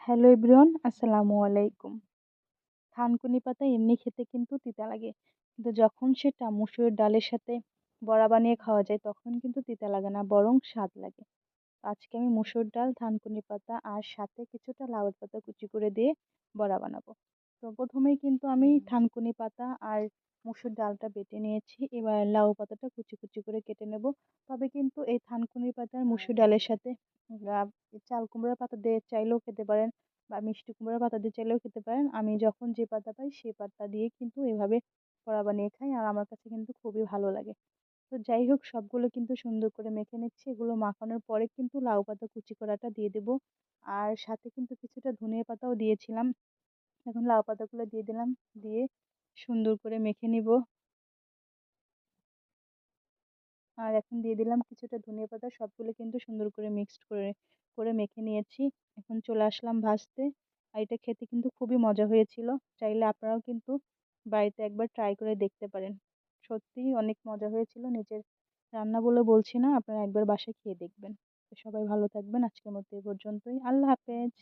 Hello everyone, আসসালামু আলাইকুম। থানকুনি পাতা এমনি খেতে কিন্তু তিতা লাগে। কিন্তু যখন সেটা মসুরের ডালের সাথে বড়া বানিয়ে খাওয়া যায় তখন কিন্তু তিতা লাগে না, বরং স্বাদ লাগে। আজকে আমি মসুর ডাল, থানকুনি পাতা আর সাথে কিছুটা লাউয়ের পাতা কুচি করে দিয়ে বড়া বানাবো। তো প্রথমেই কিন্তু আমি থানকুনি পাতা আর মসুর ডালটা বেটে নিয়েছি। এবার লাউ পাতাটা কুচি কুচি করে কেটে নেব। তবে কিন্তু এই থানকুনি পাতা আর মসুর ডালের সাথে আহ, চাল কুমড়োর পাতা দিয়ে চাইলেও খেতে পারেন বা মিষ্টি কুমড়োর পাতা দিয়ে চাইলেও খেতে পারেন। আমি যখন যে পাতা পাই সেই পাতা দিয়ে কিন্তু এভাবে বড়া বানিয়ে খাই, আর আমার কাছে কিন্তু খুবই ভালো লাগে। তো যাই হোক, সবগুলো কিন্তু সুন্দর করে মেখে নিচ্ছি। এগুলো মাখানোর পরে কিন্তু লাউ পাতা কুচি করাটা দিয়ে দেবো, আর সাথে কিন্তু কিছুটা ধনিয়া পাতাও দিয়েছিলাম। এখন লাউ পাতাগুলো দিয়ে দিলাম, দিয়ে সুন্দর করে মেখে নিব। আর এখন দিয়ে দিলাম কিছুটা ধনিয়া পাতা। সবগুলো কিন্তু সুন্দর করে মিক্সড করে করে মেখে নিয়েছি। এখন চলে আসলাম ভাজতে। আর এটা খেতে কিন্তু খুবই মজা হয়েছিল। চাইলে আপনারাও কিন্তু বাড়িতে একবার ট্রাই করে দেখতে পারেন। সত্যিই অনেক মজা হয়েছিল। নিজের রান্না বলে বলছি না, আপনারা একবার বাসায় খেয়ে দেখবেন। তো সবাই ভালো থাকবেন। আজকের মতো এই পর্যন্তই। আল্লাহ হাফেজ।